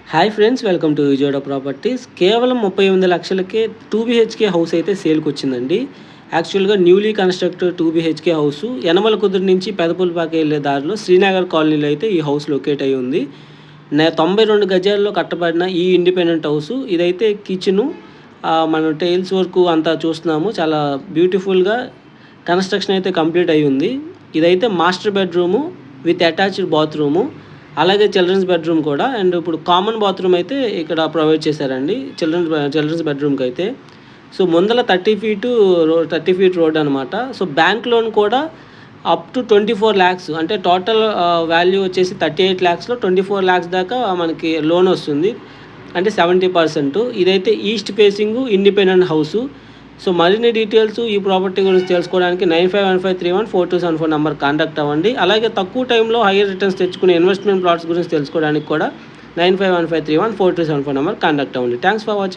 Hi friends, welcome to Vijayawada properties. కేవలం 38 లక్షలకే 2 BHK house అయితే సేల్కి వచ్చిందండి. యాక్చువల్గా newly constructed 2 BHK house Yanamala కుదురు నుంచి పెదపులపాక వెళ్ళే దారిలో శ్రీనగర్ కాలనీలో అయితే ఈ హౌస్ లొకేట్ అయి ఉంది. 92 గజాల్లో కట్టబడిన ఈ ఇండిపెండెంట్ హౌస్. ఇదైతే కిచెను, మనం టైల్స్ వర్క్ అంతా చూస్తున్నాము. చాలా బ్యూటిఫుల్గా కన్స్ట్రక్షన్ అయితే కంప్లీట్ అయి ఉంది. ఇదైతే master bedroom with attached bathroom, అలాగే చిల్డ్రన్స్ బెడ్రూమ్ కూడా. అండ్ ఇప్పుడు కామన్ బాత్రూమ్ అయితే ఇక్కడ ప్రొవైడ్ చేశారండి చిల్డ్రన్స్ బెడ్రూమ్కి అయితే. సో ముందల 30 ఫీట్ రోడ్ అనమాట. సో బ్యాంక్ లోన్ కూడా అప్ టు 24 ల్యాక్స్, అంటే టోటల్ వాల్యూ వచ్చేసి 38 ల్యాక్స్లో 24 ల్యాక్స్ దాకా మనకి లోన్ వస్తుంది, అంటే 70%. ఇదైతే east facing independent house. So మరిన్ని డీటెయిల్స్ ఈ ప్రాపర్టీ గురించి తెలుసుకోవడానికి 9515314274 నెంబర్ కాంటాక్ట్ అవ్వండి. అలాగే తక్కువ టైంలో హైయర్ రిటర్న్స్ తెచ్చుకునే ఇన్వెస్ట్మెంట్ ప్లాట్స్ గురించి తెలుసుకోవడానికి కూడా 9515314274 నెంబర్ కాంటాక్ట్ అవ్వండి. Thanks for watching.